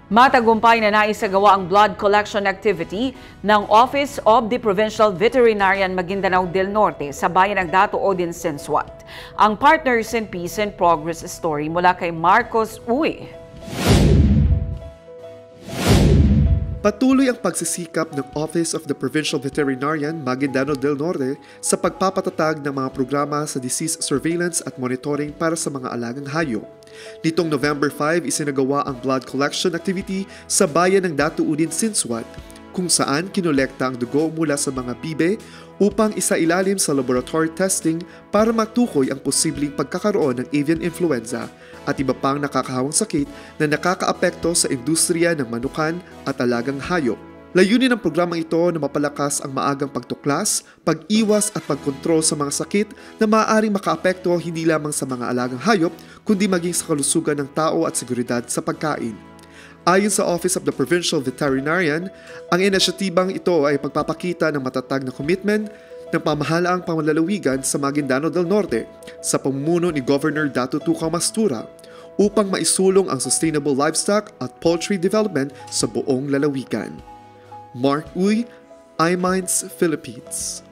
Matagumpay na naisagawa ang blood collection activity ng Office of the Provincial Veterinarian Maguindanao del Norte sa bayan ng Dato Odin Sensuat. Ang Partners in Peace and Progress story mula kay Marcos Uy. Patuloy ang pagsisikap ng Office of the Provincial Veterinarian Maguindanao del Norte sa pagpapatatag ng mga programa sa disease surveillance at monitoring para sa mga alagang hayop. Nitong November 5, isinagawa ang blood collection activity sa bayan ng Dato Udin Sinsuat, kung saan kinolekta ang dugo mula sa mga bibe upang isailalim sa laboratory testing para matukoy ang posibleng pagkakaroon ng avian influenza at iba pang nakakahawang sakit na nakakaapekto sa industriya ng manukan at alagang hayop. Layunin ng programang ito na mapalakas ang maagang pagtuklas, pag-iwas at pagkontrol sa mga sakit na maaaring makaapekto hindi lamang sa mga alagang hayop kundi maging sa kalusugan ng tao at seguridad sa pagkain. Ayon sa Office of the Provincial Veterinarian, ang inisyatibang ito ay pagpapakita ng matatag na commitment ng pamahalaang panlalawigan sa Maguindanao del Norte sa pamumuno ni Governor Dato Tukaw Mastura upang maisulong ang sustainable livestock at poultry development sa buong lalawigan. Mark Uy, iMinds Philippines.